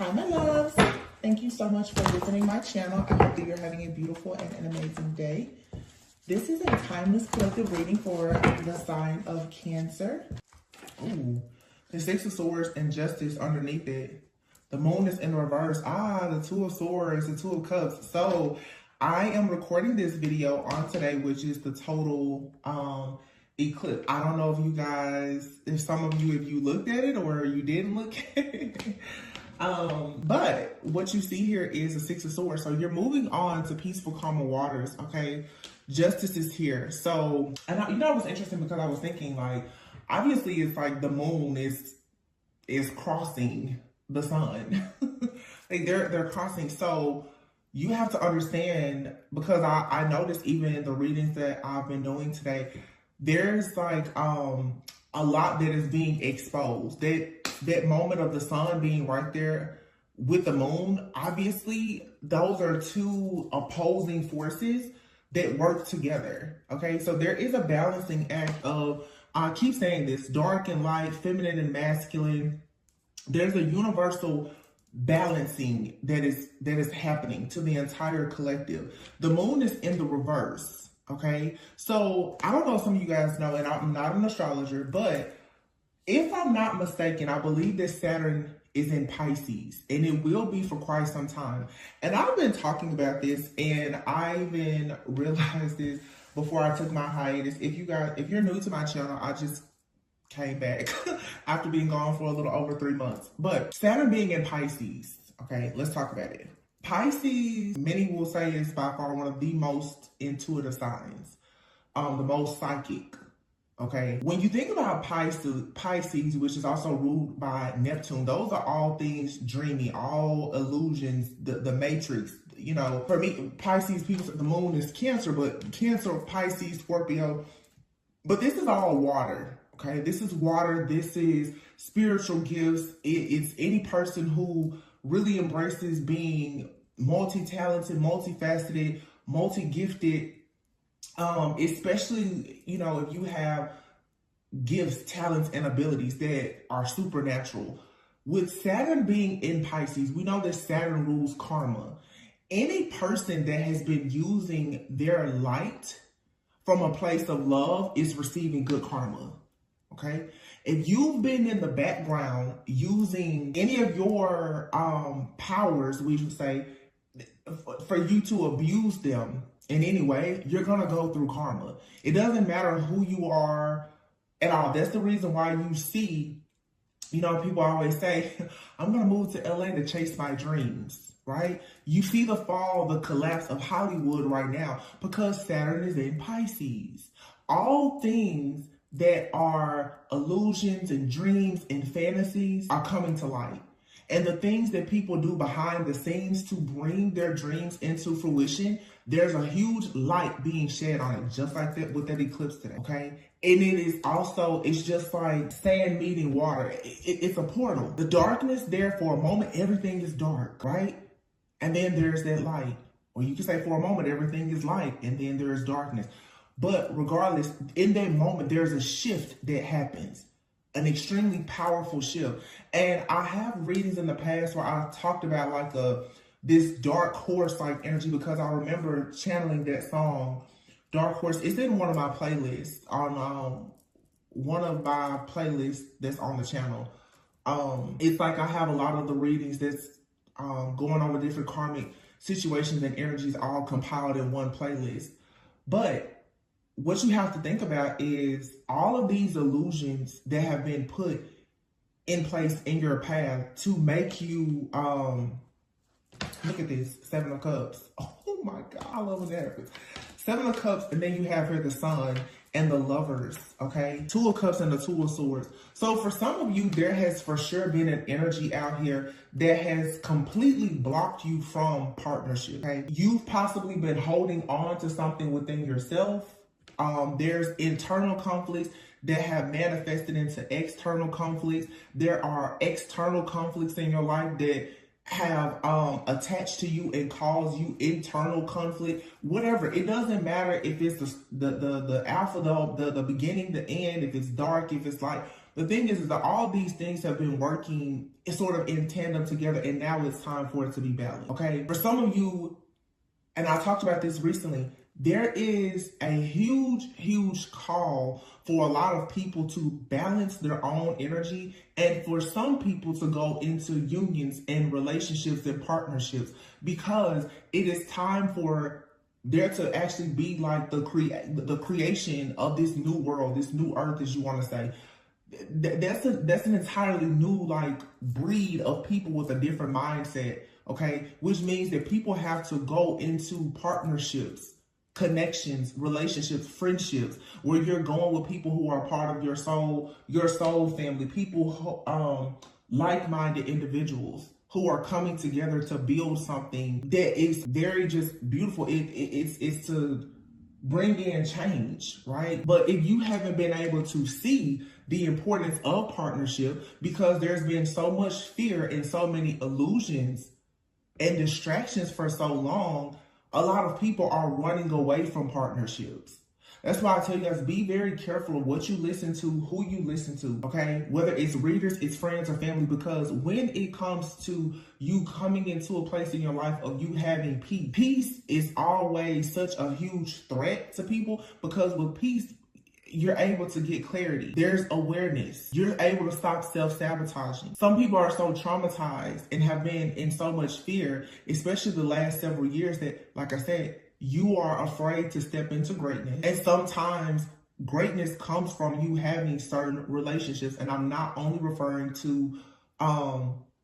Hi, my loves. Thank you so much for visiting my channel. I hope that you're having a beautiful and an amazing day. This is a timeless collective reading for the sign of Cancer. Ooh, the Six of Swords and Justice underneath it. The moon is in reverse. The Two of Swords, the Two of Cups. So I am recording this video on today, which is the total eclipse. I don't know if you guys, if you looked at it or you didn't look at it. But what you see here is the Six of Swords. So you're moving on to peaceful, calmer waters, okay? Justice is here. So, and it was interesting because I was thinking, like, obviously it's like the moon is crossing the sun. Like they're crossing. So you have to understand, because I noticed even in the readings that I've been doing today, there's like a lot that is being exposed. That moment of the sun being right there with the moon, obviously those are two opposing forces that work together. Okay, so there is a balancing act of, I keep saying this, dark and light, feminine and masculine. There's a universal balancing that is happening to the entire collective. The moon is in the reverse. Okay, so I don't know if some of you guys know, and I'm not an astrologer, but if I'm not mistaken, I believe that Saturn is in Pisces, and it will be for quite some time. And I've been talking about this, and I even realized this before I took my hiatus. If you're new to my channel, I just came back after being gone for a little over 3 months. But Saturn being in Pisces, okay, let's talk about it. Pisces, many will say, is by far one of the most intuitive signs, the most psychic. Okay, when you think about Pisces, which is also ruled by Neptune, those are all things dreamy, all illusions, the matrix. You know, for me, Pisces, people say the moon is Cancer, but Cancer, Pisces, Scorpio, but this is all water. Okay, this is water. This is spiritual gifts. It's any person who really embraces being multi-talented, multifaceted, multi-gifted. Especially, you know, if you have gifts, talents, and abilities that are supernatural. With Saturn being in Pisces, we know that Saturn rules karma. Any person that has been using their light from a place of love is receiving good karma. Okay? If you've been in the background using any of your powers, we should say, for you to abuse them in any way, you're going to go through karma. It doesn't matter who you are at all. That's the reason why you see, you know, people always say, I'm going to move to LA to chase my dreams, right? You see the fall, the collapse of Hollywood right now because Saturn is in Pisces. All things that are illusions and dreams and fantasies are coming to light. And the things that people do behind the scenes to bring their dreams into fruition, there's a huge light being shed on it, just like that with that eclipse today, okay? And it is also, it's just like sand meeting water. It's a portal. The darkness there for a moment, everything is dark, right? And then there's that light. Or you can say for a moment, everything is light, and then there's darkness. But regardless, in that moment, there's a shift that happens. An extremely powerful shift. And I have readings in the past where I talked about like this dark horse like energy, because I remember channeling that song, Dark Horse. It's in one of my playlists on one of my playlists that's on the channel. It's like I have a lot of the readings that's going over different karmic situations and energies all compiled in one playlist. But what you have to think about is all of these illusions that have been put in place in your path to make you, look at this, Seven of Cups. Oh my God, I love when that happens. Seven of Cups, and then you have here the Sun and the Lovers, okay? Two of Cups and the Two of Swords. So for some of you, there has for sure been an energy out here that has completely blocked you from partnership, okay? You've possibly been holding on to something within yourself. There's internal conflicts that have manifested into external conflicts. There are external conflicts in your life that have attached to you and cause you internal conflict. Whatever, it doesn't matter if it's the alpha, the beginning, the end, if it's dark, if it's light. The thing is that all these things have been working sort of in tandem together, and now it's time for it to be balanced. Okay, for some of you, and I talked about this recently, there is a huge call for a lot of people to balance their own energy, and for some people to go into unions and relationships and partnerships, because it is time for there to actually be like the creation of this new world, this new earth, as you want to say. That's an entirely new like breed of people with a different mindset. Okay, which means that people have to go into partnerships, connections, relationships, friendships, where you're going with people who are part of your soul family, people like-minded individuals who are coming together to build something that is very just beautiful. It's to bring in change, right? But if you haven't been able to see the importance of partnership, because there's been so much fear and so many illusions and distractions for so long, a lot of people are running away from partnerships. That's why I tell you guys, be very careful of what you listen to, who you listen to, okay? Whether it's readers, it's friends, or family, because when it comes to you coming into a place in your life of you having peace is always such a huge threat to people, because with peace, you're able to get clarity. There's awareness. You're able to stop self-sabotaging. Some people are so traumatized and have been in so much fear, especially the last several years, that, like I said, you are afraid to step into greatness. And sometimes greatness comes from you having certain relationships. And I'm not only referring to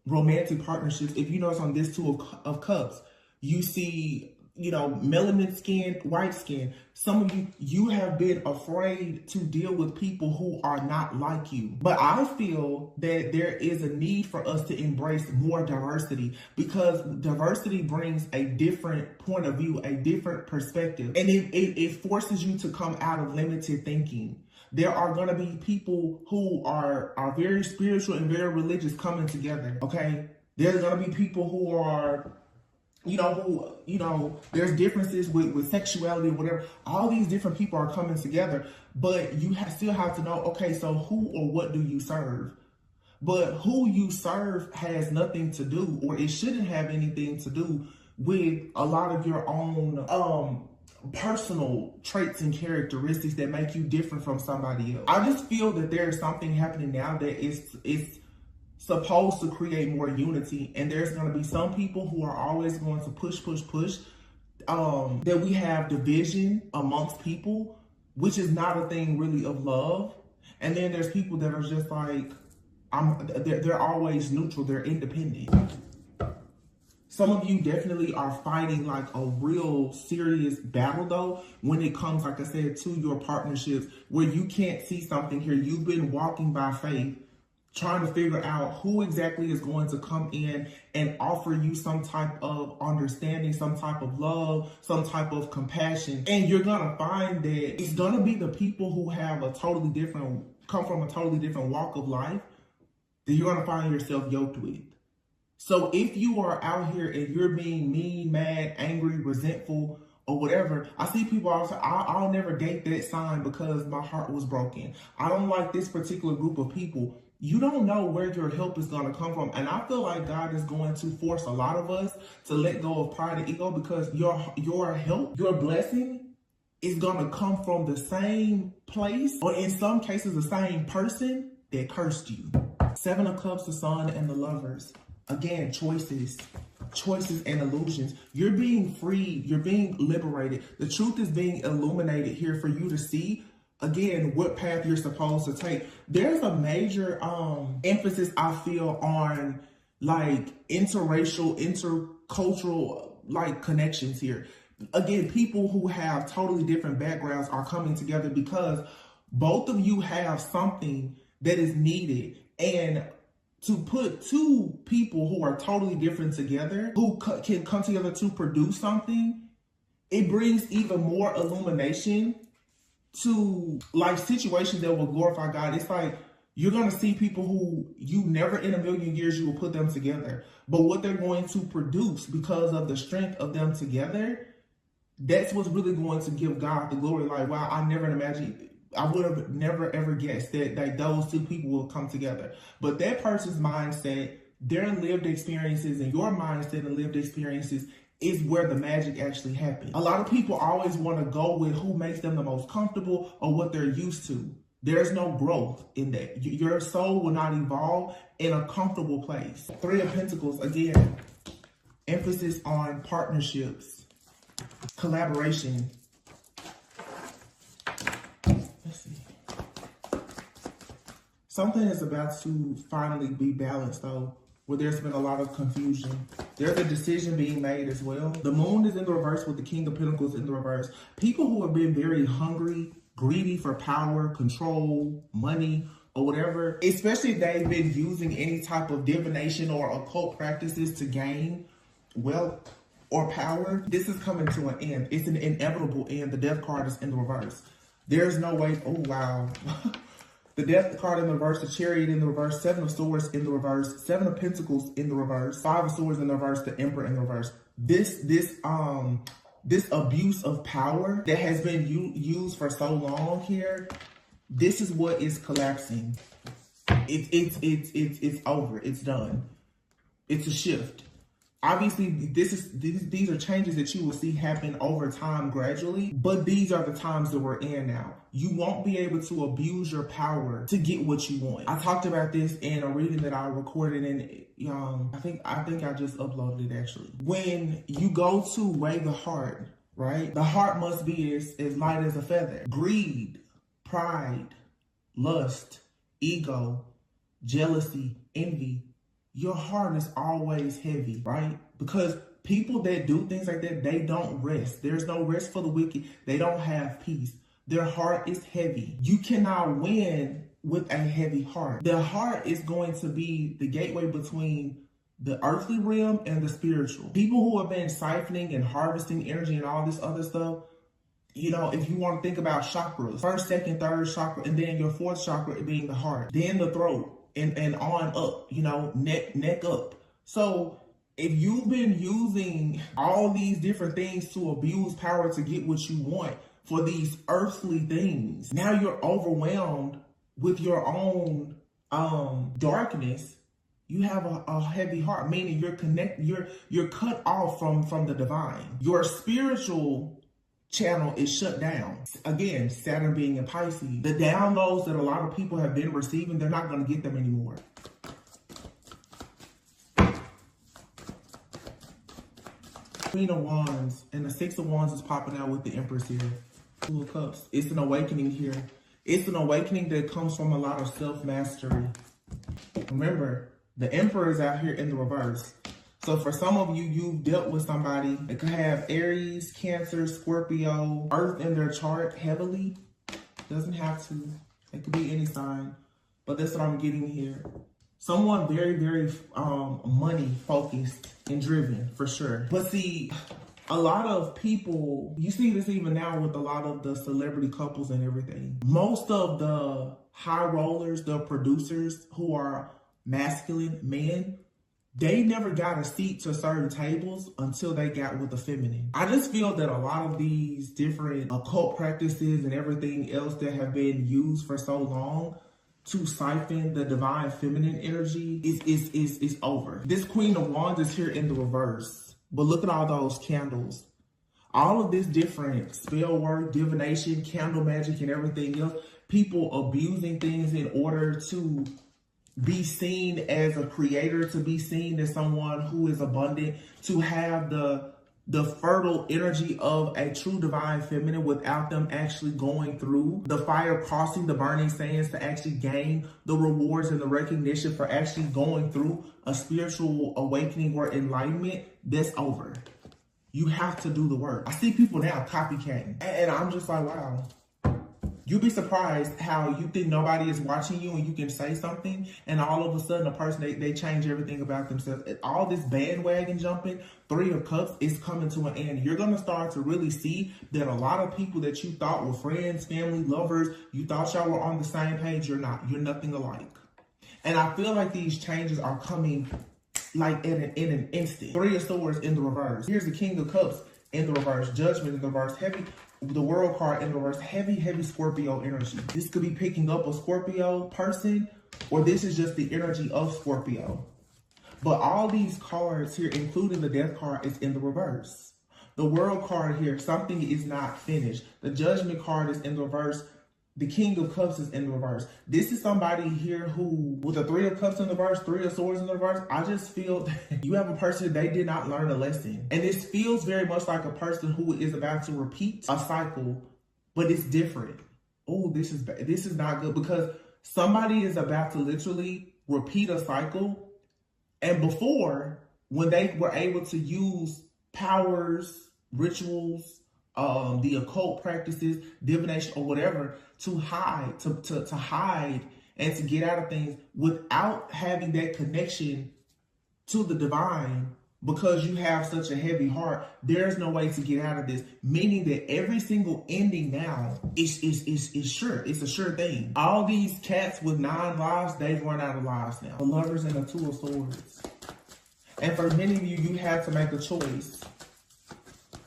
romantic partnerships. If you notice on this Two of Cups, you see, you know, melanin skin, white skin. Some of you have been afraid to deal with people who are not like you. But I feel that there is a need for us to embrace more diversity, because diversity brings a different point of view, a different perspective. And it forces you to come out of limited thinking. There are going to be people who are very spiritual and very religious coming together, okay? There's going to be people who are, there's differences with sexuality or whatever. All these different people are coming together, but you still have to know, okay, so who or what do you serve? But who you serve has nothing to do, or it shouldn't have anything to do with a lot of your own personal traits and characteristics that make you different from somebody else. I just feel that there's something happening now that it's supposed to create more unity, and there's going to be some people who are always going to push that we have division amongst people, which is not a thing really of love. And then there's people that are just like, they're always neutral, they're independent. Some of you definitely are fighting like a real serious battle though, when it comes, like I said, to your partnerships, where you can't see something here. You've been walking by faith, trying to figure out who exactly is going to come in and offer you some type of understanding, some type of love, some type of compassion. And you're going to find that it's going to be the people who have come from a totally different walk of life that you're going to find yourself yoked with. So if you are out here and you're being mean, mad, angry, resentful, or whatever, I see people also, I'll never date that sign because my heart was broken. I don't like this particular group of people. You don't know where your help is going to come from. And I feel like God is going to force a lot of us to let go of pride and ego, because your help, your blessing is going to come from the same place, or in some cases, the same person that cursed you. 7 of Cups, the Sun, and the Lovers. Again, choices and illusions. You're being freed. You're being liberated. The truth is being illuminated here for you to see, again, what path you're supposed to take. There's a major emphasis, I feel, on like interracial, intercultural like connections here. Again, people who have totally different backgrounds are coming together because both of you have something that is needed. And to put two people who are totally different together, who can come together to produce something, it brings even more illumination to like situations that will glorify God. It's like you're going to see people who you never in a million years you will put them together, but what they're going to produce because of the strength of them together, that's what's really going to give God the glory. Like, wow, I never imagined I would have never ever guessed that those two people will come together. But that person's mindset, their lived experiences, and your mindset and lived experiences is where the magic actually happens. A lot of people always want to go with who makes them the most comfortable or what they're used to. There's no growth in that. Your soul will not evolve in a comfortable place. Three of Pentacles, again, emphasis on partnerships, collaboration. Let's see. Something is about to finally be balanced, though, where there's been a lot of confusion. There's a decision being made as well. The moon is in the reverse with the King of Pentacles in the reverse. People who have been very hungry, greedy for power, control, money, or whatever, especially if they've been using any type of divination or occult practices to gain wealth or power, this is coming to an end. It's an inevitable end. The Death card is in the reverse. There's no way. Oh, wow. The Death card in the reverse, the Chariot in the reverse, Seven of Swords in the reverse, Seven of Pentacles in the reverse, Five of Swords in the reverse, the Emperor in the reverse. This abuse of power that has been used for so long here, this is what is collapsing. It's over. It's done. It's a shift. Obviously, these are changes that you will see happen over time gradually, but these are the times that we're in now. You won't be able to abuse your power to get what you want. I talked about this in a reading that I recorded in, I think I just uploaded it actually. When you go to weigh the heart, right? The heart must be as light as a feather. Greed, pride, lust, ego, jealousy, envy. Your heart is always heavy, right? Because people that do things like that, they don't rest. There's no rest for the wicked. They don't have peace. Their heart is heavy. You cannot win with a heavy heart. The heart is going to be the gateway between the earthly realm and the spiritual. People who have been siphoning and harvesting energy and all this other stuff, you know, if you want to think about chakras, first, second, third chakra, and then your fourth chakra being the heart, then the throat, and on up, you know, neck up. So if you've been using all these different things to abuse power to get what you want for these earthly things, now you're overwhelmed with your own darkness. You have a heavy heart, meaning you're cut off from the divine. Your spiritual channel is shut down. Again, Saturn being in Pisces, the downloads that a lot of people have been receiving, they're not going to get them anymore. Queen of Wands and the Six of Wands is popping out with the Empress here. Two of Cups. It's an awakening here. It's an awakening that comes from a lot of self-mastery. Remember, the Emperor is out here in the reverse. So for some of you, you've dealt with somebody that could have Aries, Cancer, Scorpio, Earth in their chart heavily. Doesn't have to. It could be any sign. But that's what I'm getting here. Someone very, very money focused and driven, for sure. But see, a lot of people, you see this even now with a lot of the celebrity couples and everything. Most of the high rollers, the producers who are masculine men, they never got a seat to certain tables until they got with the feminine. I just feel that a lot of these different occult practices and everything else that have been used for so long to siphon the divine feminine energy is over. This Queen of Wands is here in the reverse. But look at all those candles. All of this different spell work, divination, candle magic, and everything else. People abusing things in order to be seen as a creator, to be seen as someone who is abundant, to have the fertile energy of a true divine feminine without them actually going through the fire, crossing the burning sands to actually gain the rewards and the recognition for actually going through a spiritual awakening or enlightenment. That's over. You have to do the work. I see people now copycatting, and I'm just like, wow. You'd be surprised how you think nobody is watching you and you can say something, and all of a sudden a person, they change everything about themselves. All this bandwagon jumping, Three of Cups, is coming to an end. You're going to start to really see that a lot of people that you thought were friends, family, lovers, you thought y'all were on the same page, you're not. You're nothing alike. And I feel like these changes are coming like in an instant. Three of Swords in the reverse. Here's the King of Cups in the reverse, judgment in the reverse, heavy, the world card in the reverse, heavy Scorpio energy. This could be picking up a Scorpio person, or this is just the energy of Scorpio. But all these cards here, including the death card, is in the reverse. The world card here, something is not finished. The judgment card is in the reverse. The King of Cups is in the reverse. This is somebody here who, with the Three of Cups in the reverse, Three of Swords in the reverse, I just feel that you have a person, they did not learn a lesson. And this feels very much like a person who is about to repeat a cycle, but it's different. Oh, this is not good, because somebody is about to literally repeat a cycle. And before, when they were able to use powers, rituals, the occult practices, divination, or whatever, to hide and to get out of things without having that connection to the divine, because you have such a heavy heart, there's no way to get out of this. Meaning that every single ending now is sure. It's a sure thing. All these cats with 9 lives, they've run out of lives now. The Lovers and the Two of Swords. And for many of you, you have to make a choice.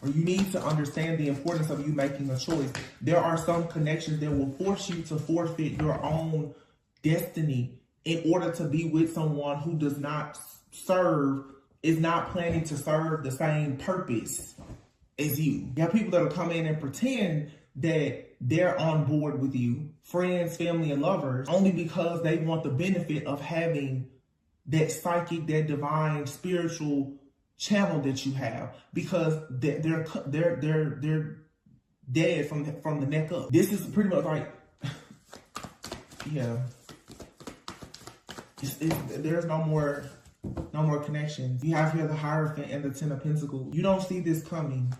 Or you need to understand the importance of you making a choice. There are some connections that will force you to forfeit your own destiny in order to be with someone who does not serve, is not planning to serve the same purpose as you. You have people that will come in and pretend that they're on board with you, friends, family, and lovers, only because they want the benefit of having that psychic, that divine, spiritual channel that you have, because they're dead from the neck up. This is pretty much like, yeah. There's no more connections. You have here the Hierophant and the Ten of Pentacles. You don't see this coming.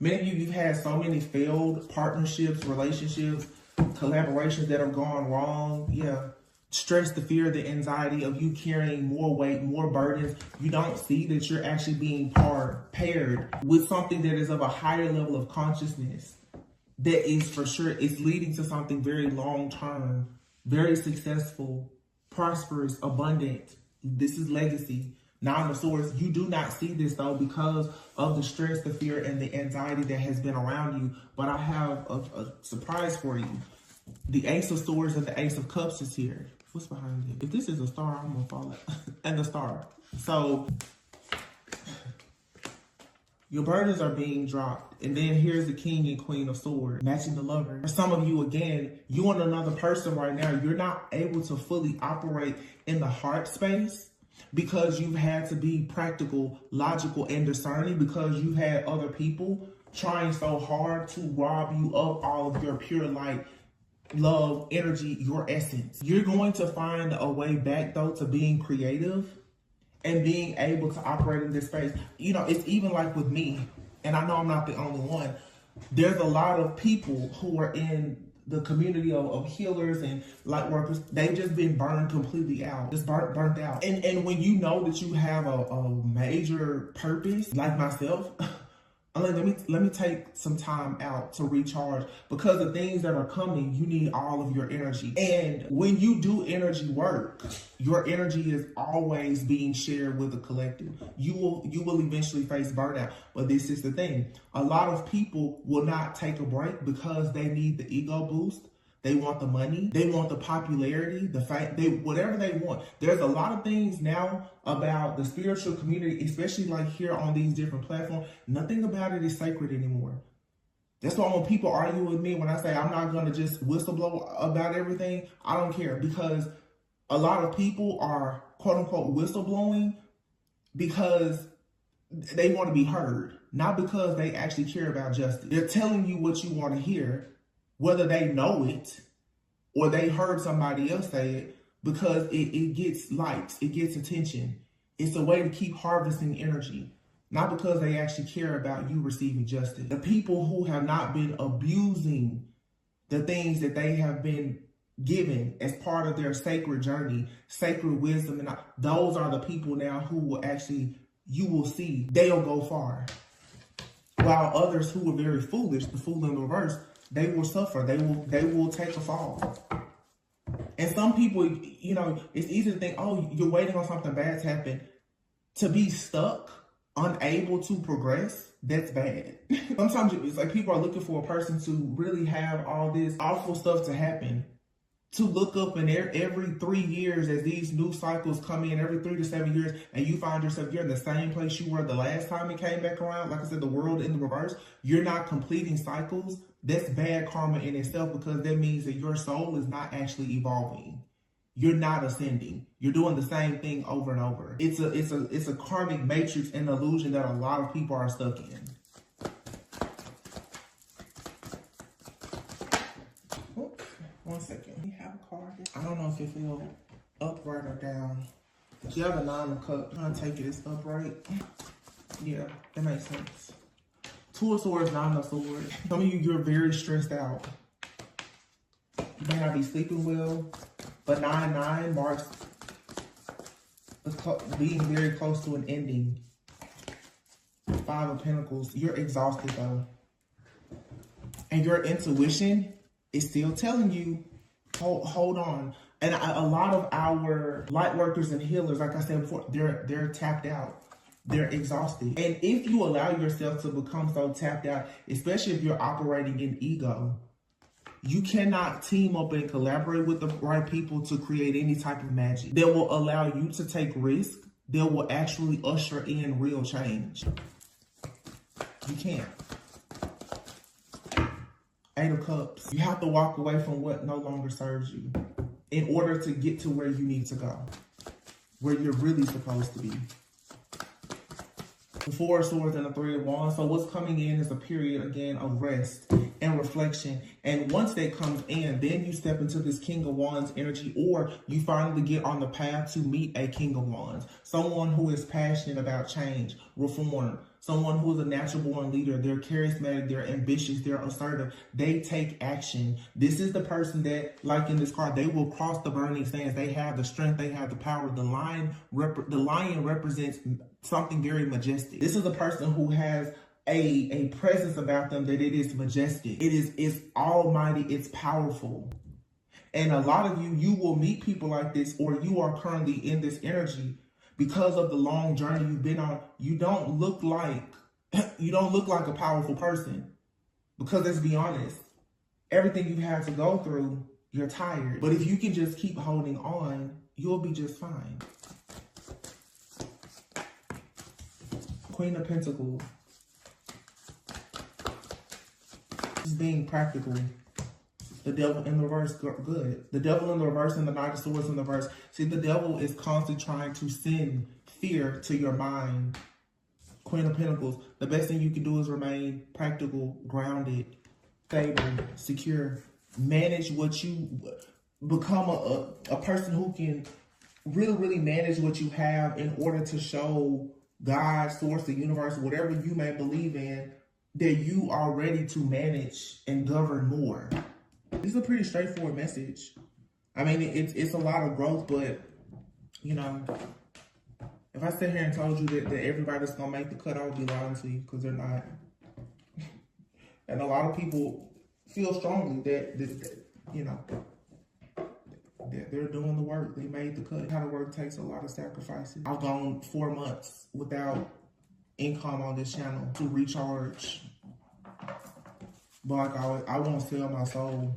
Many of you've had so many failed partnerships, relationships, collaborations that have gone wrong. Yeah. Stress, the fear, the anxiety of you carrying more weight, more burdens. You don't see that you're actually being paired with something that is of a higher level of consciousness. That is for sure, it's leading to something very long-term, very successful, prosperous, abundant. This is legacy. Nine of Swords. You do not see this though because of the stress, the fear, and the anxiety that has been around you. But I have a surprise for you. The Ace of Swords and the Ace of Cups is here. What's behind it? If this is a star, I'm gonna fall out. And the star. So your burdens are being dropped. And then here's the King and Queen of Swords, matching the Lover. For some of you, again, you and another person right now, you're not able to fully operate in the heart space because you've had to be practical, logical, and discerning, because you've had other people trying so hard to rob you of all of your pure light, love, energy, your essence. You're going to find a way back though to being creative and being able to operate in this space. You know, it's even like with me, and I know I'm not the only one. There's a lot of people who are in the community of healers and light workers. They've just been burned completely out, just burnt out. And when you know that you have a major purpose, like myself, let me take some time out to recharge, because the things that are coming, you need all of your energy. And when you do energy work, your energy is always being shared with the collective. You will eventually face burnout. But this is the thing. A lot of people will not take a break because they need the ego boost. They want the money. They want the popularity, the fact, whatever they want. There's a lot of things now about the spiritual community, especially like here on these different platforms. Nothing about it is sacred anymore. That's why when people argue with me, when I say I'm not going to just whistleblow about everything, I don't care, because a lot of people are quote unquote whistleblowing because they want to be heard, not because they actually care about justice. They're telling you what you want to hear, whether they know it or they heard somebody else say it, because it gets likes, it gets attention. It's a way to keep harvesting energy, not because they actually care about you receiving justice. The people who have not been abusing the things that they have been given as part of their sacred journey, sacred wisdom, and those are the people now who will actually, you will see, they'll go far. While others who are very foolish, the fool in the reverse, they will suffer. They will take a fall. And some people, you know, it's easy to think, oh, you're waiting on something bad to happen. To be stuck unable to progress, that's bad. Sometimes it's like people are looking for a person to really have all this awful stuff to happen, to look up and every 3 years as these new cycles come in, every 3 to 7 years, and you find yourself, you're in the same place you were the last time it came back around. Like I said, the world in the reverse, you're not completing cycles. That's bad karma in itself, because that means that your soul is not actually evolving. You're not ascending. You're doing the same thing over and over. It's a karmic matrix and illusion that a lot of people are stuck in. Okay, 1 second. We have a card here. I don't know if it feels upright or down. You have a 9 of cups. I'm gonna take it as upright. Yeah, that makes sense. 2 of swords, 9 of swords. Some of you, you're very stressed out. You may not be sleeping well, but 9-9 marks being very close to an ending. 5 of Pentacles. You're exhausted though. And your intuition is still telling you, hold on. And a lot of our light workers and healers, like I said before, they're tapped out. They're exhausted. And if you allow yourself to become so tapped out, especially if you're operating in ego, you cannot team up and collaborate with the right people to create any type of magic that will allow you to take risks that will actually usher in real change. You can't. 8 of Cups. You have to walk away from what no longer serves you in order to get to where you need to go, where you're really supposed to be. The 4 of Swords and the 3 of Wands. So what's coming in is a period, again, of rest and reflection. And once that comes in, then you step into this King of Wands energy, or you finally get on the path to meet a King of Wands. Someone who is passionate about change, reform. Someone who is a natural born leader. They're charismatic, they're ambitious, they're assertive. They take action. This is the person that, like in this card, they will cross the burning sands. They have the strength, they have the power. The lion represents something very majestic. This is a person who has a presence about them that it is majestic. It's almighty, it's powerful. And a lot of you will meet people like this, or you are currently in this energy because of the long journey you've been on. You don't look like a powerful person, because let's be honest, everything you've had to go through, you're tired. But if you can just keep holding on, you'll be just fine. Queen of Pentacles. Just being practical. The Devil in the reverse, good. The Devil in the reverse and the Knight of Swords in the reverse. See, the devil is constantly trying to send fear to your mind. Queen of Pentacles. The best thing you can do is remain practical, grounded, stable, secure. Manage what you... Become a person who can really manage what you have in order to show God, source, the universe, whatever you may believe in, that you are ready to manage and govern more. This is a pretty straightforward message. I mean, it's a lot of growth, but, you know, if I sit here and told you that everybody's going to make the cut, I would be lying to you, because they're not. And a lot of people feel strongly that you know, that they're doing the work. They made the cut. How to work takes a lot of sacrifices. I've gone 4 months without income on this channel to recharge. But like I won't sell my soul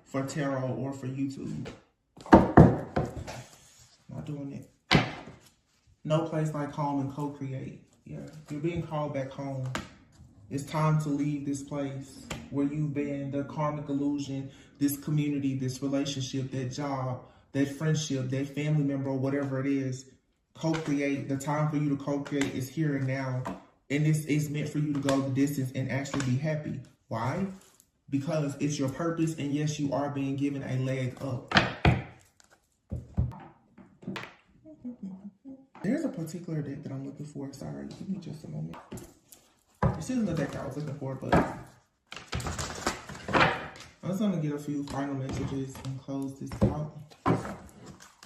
for tarot or for YouTube. Not doing it. No place like home and co-create. Yeah, you're being called back home. It's time to leave this place where you've been, the karmic illusion, this community, this relationship, that job, that friendship, that family member, or whatever it is. Co-create. The time for you to co-create is here and now. And this is meant for you to go the distance and actually be happy. Why? Because it's your purpose, and yes, you are being given a leg up. There's a particular deck that I'm looking for. Sorry, give me just a moment. This isn't the deck I was looking for, but I'm just gonna get a few final messages and close this out.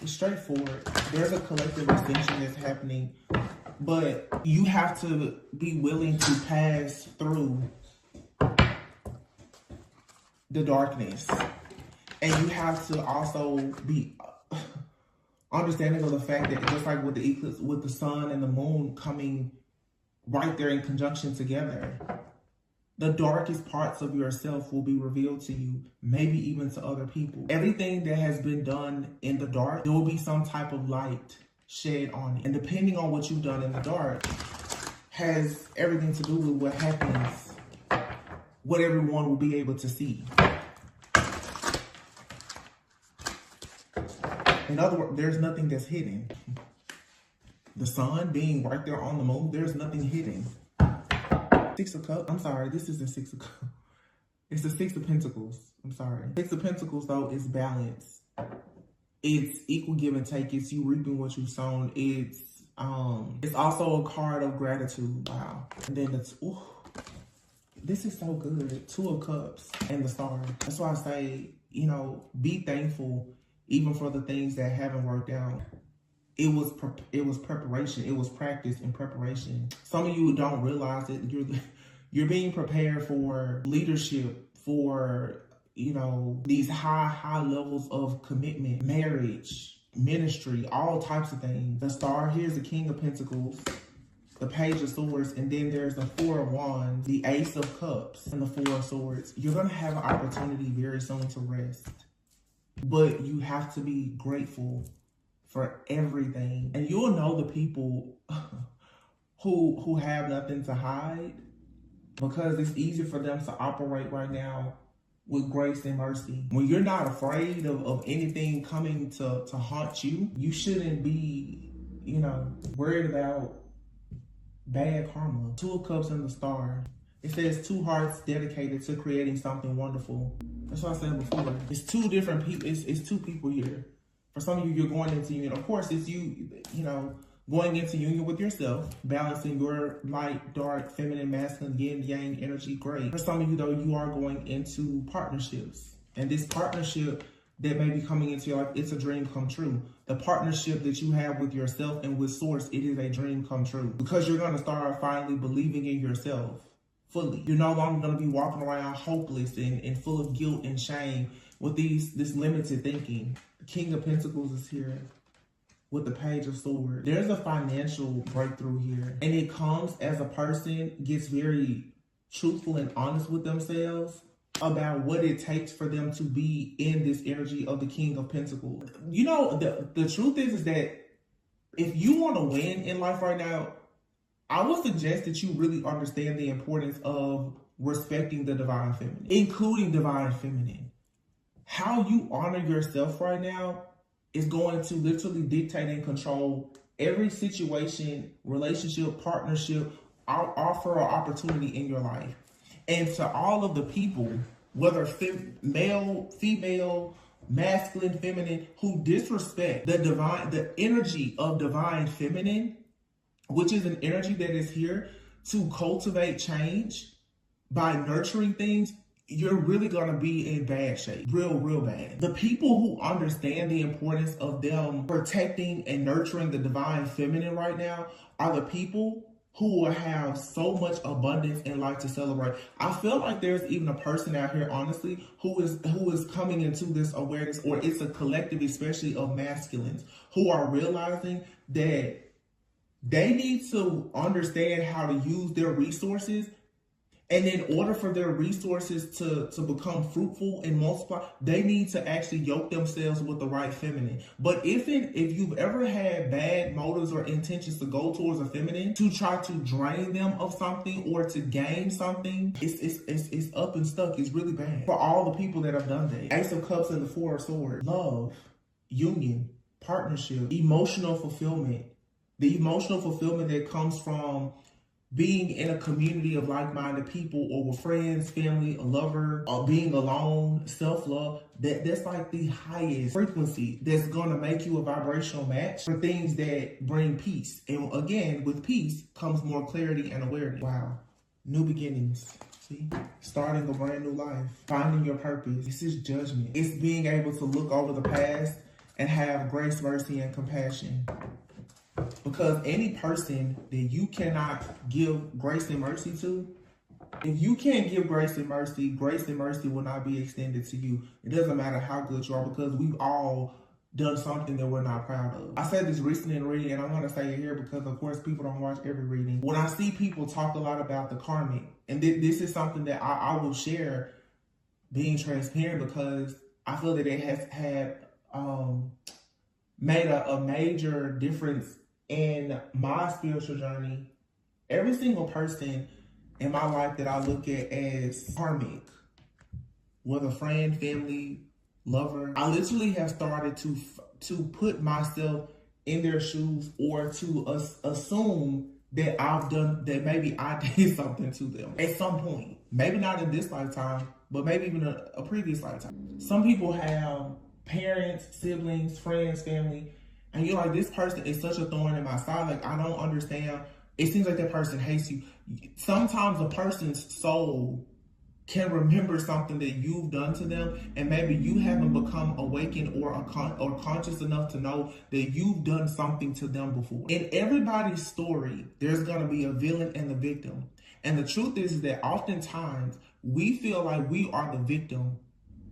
It's straightforward. There's a collective ascension that's happening, but you have to be willing to pass through the darkness. And you have to also be understanding of the fact that just like with the eclipse, with the sun and the moon coming right there in conjunction together, the darkest parts of yourself will be revealed to you, maybe even to other people. Everything that has been done in the dark, there will be some type of light shed on it. And depending on what you've done in the dark, has everything to do with what happens, what everyone will be able to see. In other words, there's nothing that's hidden. The sun being right there on the moon, there's nothing hidden. Six of Cups. I'm sorry, this is the Six of Cups. It's the Six of Pentacles. I'm sorry. Six of Pentacles, though, is balance. It's equal give and take. It's you reaping what you've sown. It's also a card of gratitude. Wow. And then it's, ooh, this is so good. Two of Cups and the Star. That's why I say, you know, be thankful even for the things that haven't worked out. It was preparation. It was practice and preparation. Some of you don't realize it. You're being prepared for leadership, for, you know, these high levels of commitment, marriage, ministry, all types of things. The Star, here's the King of Pentacles, the Page of Swords, and then there's the Four of Wands, the Ace of Cups, and the Four of Swords. You're going to have an opportunity very soon to rest, but you have to be grateful for everything. And you'll know the people who have nothing to hide, because it's easy for them to operate right now with grace and mercy. When you're not afraid of anything coming to haunt you, you shouldn't be, you know, worried about bad karma. Two of Cups and the Star. It says two hearts dedicated to creating something wonderful. That's what I said before. It's two different people. It's two people here. For some of you, you're going into union. Of course, it's you know, going into union with yourself, balancing your light, dark, feminine, masculine, yin, yang energy. Great. For some of you, though, you are going into partnerships. And this partnership that may be coming into your life, it's a dream come true. The partnership that you have with yourself and with Source, it is a dream come true. Because you're going to start finally believing in yourself fully. You're no longer going to be walking around hopeless and full of guilt and shame with this limited thinking. The King of Pentacles is here with the Page of Swords. There's a financial breakthrough here. And it comes as a person gets very truthful and honest with themselves about what it takes for them to be in this energy of the King of Pentacles. You know, the truth is that if you want to win in life right now, I would suggest that you really understand the importance of respecting the divine feminine, including divine feminine. How you honor yourself right now is going to literally dictate and control every situation, relationship, partnership, offer or opportunity in your life. And to all of the people, whether male, female, masculine, feminine, who disrespect the energy of divine feminine, which is an energy that is here to cultivate change by nurturing things, you're really going to be in bad shape. Real bad. The people who understand the importance of them protecting and nurturing the divine feminine right now are the people who will have so much abundance in life to celebrate. I feel like there's even a person out here, honestly, who is coming into this awareness, or it's a collective, especially of masculines, who are realizing that they need to understand how to use their resources. And in order for their resources to become fruitful and multiply, they need to actually yoke themselves with the right feminine. But if you've ever had bad motives or intentions to go towards a feminine to try to drain them of something or to gain something, it's up and stuck. It's really bad. For all the people that have done that. Ace of Cups and the Four of Swords. Love, union, partnership, emotional fulfillment. The emotional fulfillment that comes from being in a community of like-minded people, or with friends, family, a lover, or being alone, self-love, that's like the highest frequency that's going to make you a vibrational match for things that bring peace. And again, with peace comes more clarity and awareness. Wow. New beginnings. See? Starting a brand new life. Finding your purpose. This is judgment. It's being able to look over the past and have grace, mercy, and compassion. Because any person that you cannot give grace and mercy to, if you can't give grace and mercy will not be extended to you. It doesn't matter how good you are, because we've all done something that we're not proud of. I said this recently in reading, and I want to say it here because, of course, people don't watch every reading. When I see people talk a lot about the karmic, and this is something that I will share, being transparent, because I feel that it has had made a major difference in my spiritual journey. Every single person in my life that I look at as karmic, whether friend, family, lover, I literally have started to put myself in their shoes, or to assume that that maybe I did something to them at some point. Maybe not in this lifetime, but maybe even a previous lifetime. Some people have parents, siblings, friends, family, and you're like, this person is such a thorn in my side. Like, I don't understand. It seems like that person hates you. Sometimes a person's soul can remember something that you've done to them, and maybe you haven't become awakened or conscious enough to know that you've done something to them before. In everybody's story, there's going to be a villain and a victim. And the truth is that oftentimes we feel like we are the victim,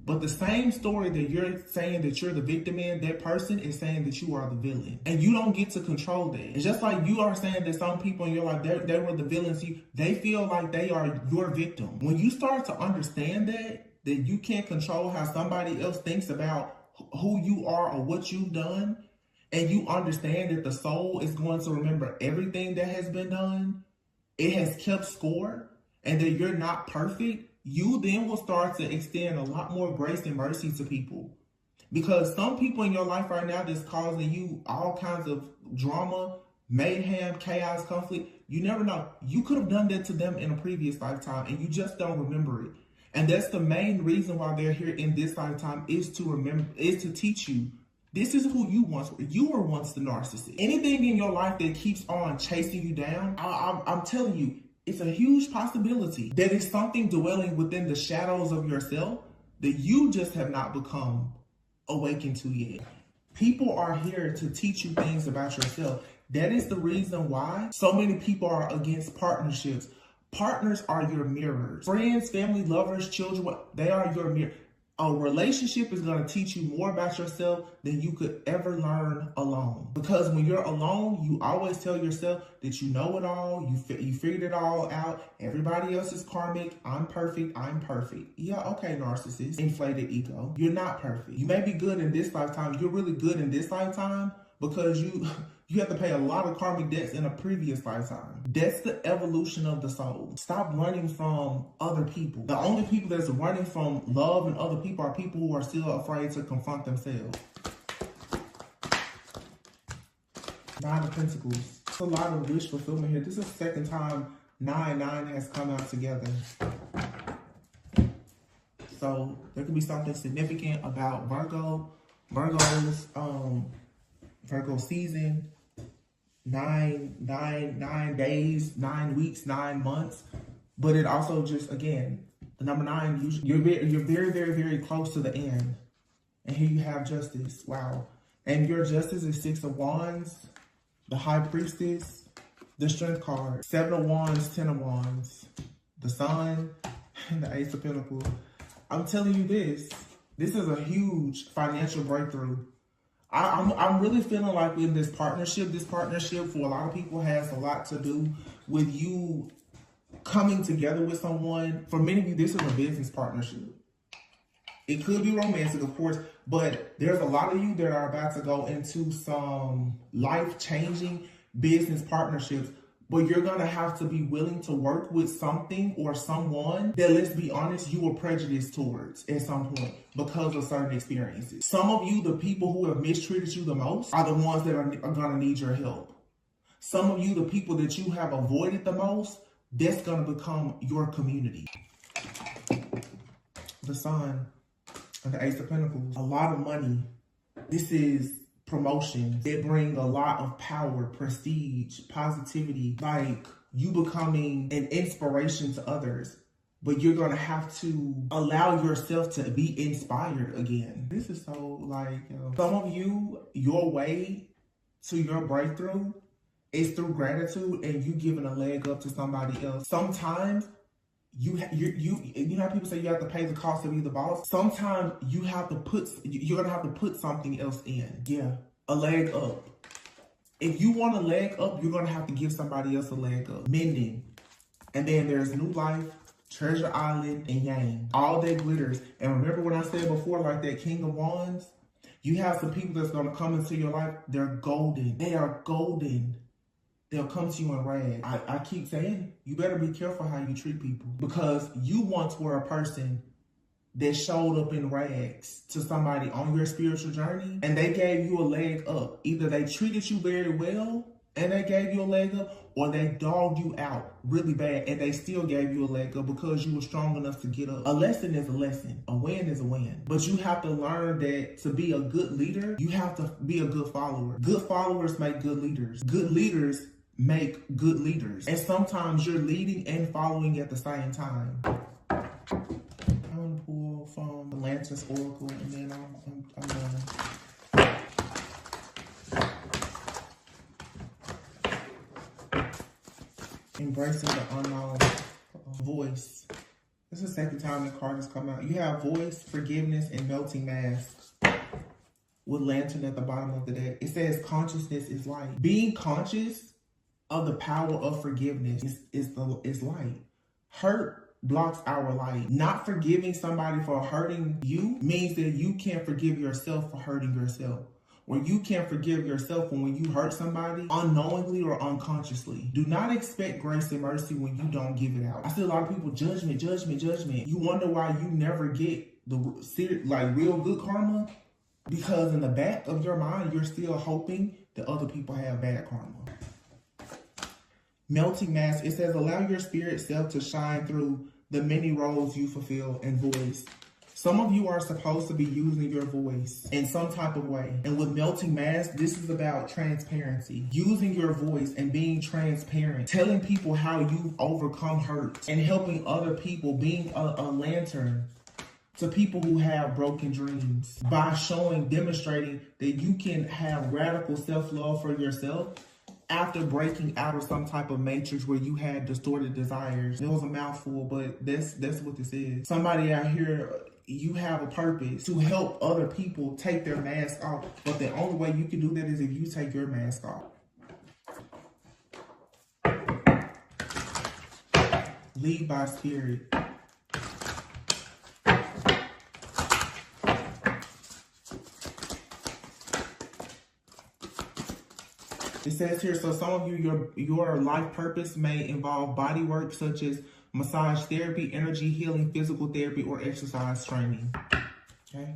but the same story that you're saying that you're the victim in, that person is saying that you are the villain. And you don't get to control that. It's just like you are saying that some people in your life, they were the villains. They feel like they are your victim. When you start to understand that you can't control how somebody else thinks about who you are or what you've done, and you understand that the soul is going to remember everything that has been done, it has kept score, and that you're not perfect, you then will start to extend a lot more grace and mercy to people. Because some people in your life right now that's causing you all kinds of drama, mayhem, chaos, conflict, you never know. You could have done that to them in a previous lifetime, and you just don't remember it. And that's the main reason why they're here in this lifetime, is to teach you. This is who you once were. You were once the narcissist. Anything in your life that keeps on chasing you down, I'm telling you, it's a huge possibility that it's something dwelling within the shadows of yourself that you just have not become awakened to yet. People are here to teach you things about yourself. That is the reason why so many people are against partnerships. Partners are your mirrors. Friends, family, lovers, children, they are your mirror. A relationship is going to teach you more about yourself than you could ever learn alone. Because when you're alone, you always tell yourself that you know it all, you figured it all out. Everybody else is karmic. I'm perfect. I'm perfect. Yeah, okay, narcissist. Inflated ego. You're not perfect. You may be good in this lifetime. You're really good in this lifetime because you have to pay a lot of karmic debts in a previous lifetime. That's the evolution of the soul. Stop running from other people. The only people that's running from love and other people are people who are still afraid to confront themselves. Nine of Pentacles. There's a lot of wish fulfillment here. This is the second time 9 has come out together. So there could be something significant about Virgo. Virgo season. 9 days, 9 weeks, 9 months. But it also just, again, the number 9, you're very, very, very close to the end. And here you have Justice. Wow. And your Justice is 6 of Wands, the High Priestess, the Strength card, 7 of Wands, 10 of Wands, the Sun, and the Ace of Pentacles. I'm telling you this is a huge financial breakthrough. I'm really feeling like in this partnership for a lot of people has a lot to do with you coming together with someone. For many of you, this is a business partnership. It could be romantic, of course, but there's a lot of you that are about to go into some life-changing business partnerships. But you're going to have to be willing to work with something or someone that, let's be honest, you were prejudiced towards at some point because of certain experiences. Some of you, the people who have mistreated you the most, are the ones that are going to need your help. Some of you, the people that you have avoided the most, that's going to become your community. The Sun and the Ace of Pentacles. A lot of money. This is promotions. They bring a lot of power, prestige, positivity, like you becoming an inspiration to others. But you're going to have to allow yourself to be inspired again. This is so like, some of you, your way to your breakthrough is through gratitude and you giving a leg up to somebody else. Sometimes you know how people say you have to pay the cost to be the boss? Sometimes you're gonna have to put something else in. Yeah, a leg up. If you want a leg up, you're gonna have to give somebody else a leg up. Mending. And then there's New Life, Treasure Island, and Yang. All that glitters. And remember what I said before, like that King of Wands? You have some people that's gonna come into your life, they're golden. They are golden. They'll come to you in rags. I keep saying, you better be careful how you treat people, because you once were a person that showed up in rags to somebody on your spiritual journey, and they gave you a leg up. Either they treated you very well and they gave you a leg up, or they dogged you out really bad and they still gave you a leg up because you were strong enough to get up. A lesson is a lesson. A win is a win. But you have to learn that to be a good leader, you have to be a good follower. Good followers make good leaders. Good leaders make good leaders. And sometimes you're leading and following at the same time. I'm gonna pull from Atlantis Oracle, and then I'm done. Embracing the unknown voice. This is the second time the card has come out. You have voice, forgiveness, and melting mask with lantern at the bottom of the deck. It says consciousness is light. Being conscious of the power of forgiveness is light. Hurt blocks our light. Not forgiving somebody for hurting you means that you can't forgive yourself for hurting yourself. Or you can't forgive yourself when you hurt somebody unknowingly or unconsciously. Do not expect grace and mercy when you don't give it out. I see a lot of people, judgment, judgment, judgment. You wonder why you never get the real good karma, because in the back of your mind, you're still hoping that other people have bad karma. Melting mask, it says, allow your spirit self to shine through the many roles you fulfill and voice. Some of you are supposed to be using your voice in some type of way. And with melting mask, this is about transparency. Using your voice and being transparent. Telling people how you've overcome hurt. And helping other people, being a lantern to people who have broken dreams. By demonstrating that you can have radical self-love for yourself after breaking out of some type of matrix where you had distorted desires. It was a mouthful, but that's what this is. Somebody out here, you have a purpose to help other people take their mask off. But the only way you can do that is if you take your mask off. Lead by spirit. It says here, so some of you, your life purpose may involve body work such as massage therapy, energy healing, physical therapy, or exercise training. Okay?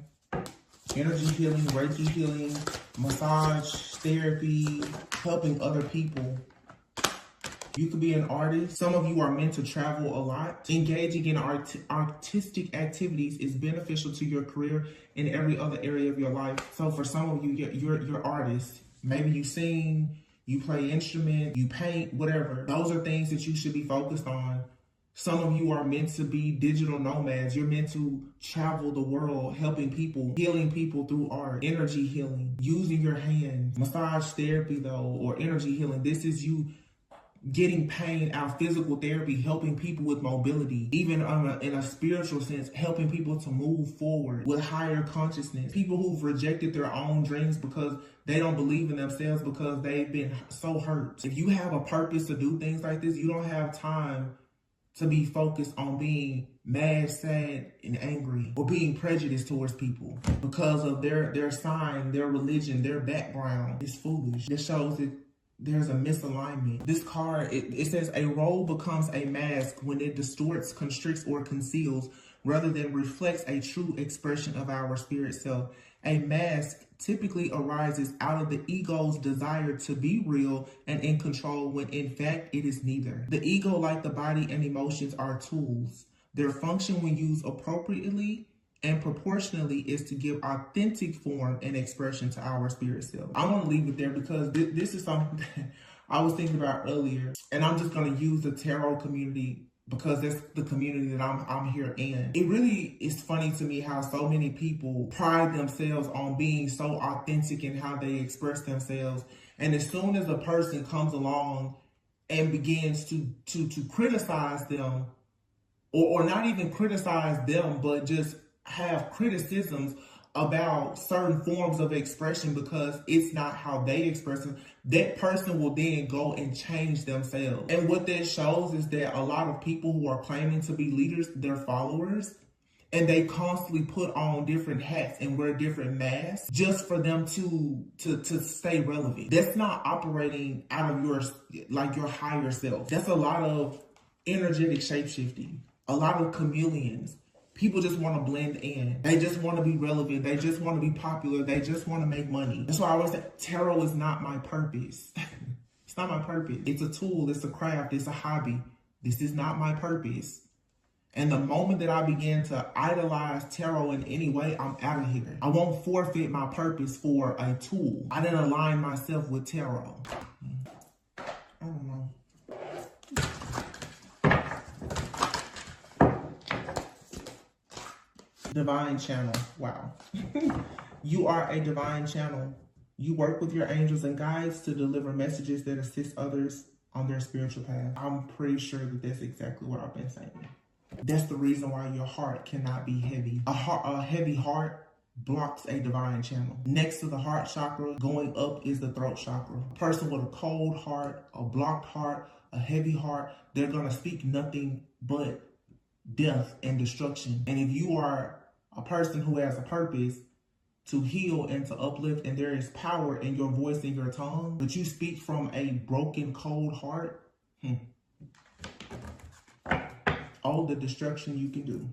Energy healing, Reiki healing, massage therapy, helping other people. You could be an artist. Some of you are meant to travel a lot. Engaging in artistic activities is beneficial to your career and every other area of your life. So for some of you, you're artists. Maybe you sing, you play instrument, you paint, whatever. Those are things that you should be focused on. Some of you are meant to be digital nomads. You're meant to travel the world, helping people, healing people through art, energy healing, using your hands. Massage therapy, though, or energy healing, this is you getting pain out, physical therapy, helping people with mobility, even in a spiritual sense, helping people to move forward with higher consciousness. People who've rejected their own dreams because they don't believe in themselves because they've been so hurt. If you have a purpose to do things like this, you don't have time to be focused on being mad, sad, and angry, or being prejudiced towards people because of their sign, their religion, their background. It's foolish. This shows that there's a misalignment. This card, it says a role becomes a mask when it distorts, constricts, or conceals rather than reflects a true expression of our spirit self. A mask typically arises out of the ego's desire to be real and in control when in fact it is neither. The ego, like the body and emotions, are tools. Their function when used appropriately and proportionally is to give authentic form and expression to our spirit self. I want to leave it there because this is something that I was thinking about earlier, and I'm just going to use the tarot community because that's the community that I'm here in. It really is funny to me how so many people pride themselves on being so authentic in how they express themselves, and as soon as a person comes along and begins to criticize them, or not even criticize them, but just have criticisms about certain forms of expression because it's not how they express it, that person will then go and change themselves. And what that shows is that a lot of people who are claiming to be leaders, they're followers, and they constantly put on different hats and wear different masks just for them to stay relevant. That's not operating out of your higher self. That's a lot of energetic shapeshifting, a lot of chameleons. People just want to blend in. They just want to be relevant. They just want to be popular. They just want to make money. That's why I always say tarot is not my purpose. It's not my purpose. It's a tool. It's a craft. It's a hobby. This is not my purpose. And the moment that I begin to idolize tarot in any way, I'm out of here. I won't forfeit my purpose for a tool. I didn't align myself with tarot. I don't know. Divine channel. Wow. You are a divine channel. You work with your angels and guides to deliver messages that assist others on their spiritual path. I'm pretty sure that that's exactly what I've been saying. That's the reason why your heart cannot be heavy. A heavy heart blocks a divine channel. Next to the heart chakra, going up is the throat chakra. A person with a cold heart, a blocked heart, a heavy heart, they're going to speak nothing but death and destruction. And if you are a person who has a purpose to heal and to uplift, and there is power in your voice and your tongue, but you speak from a broken, cold heart, all the destruction you can do.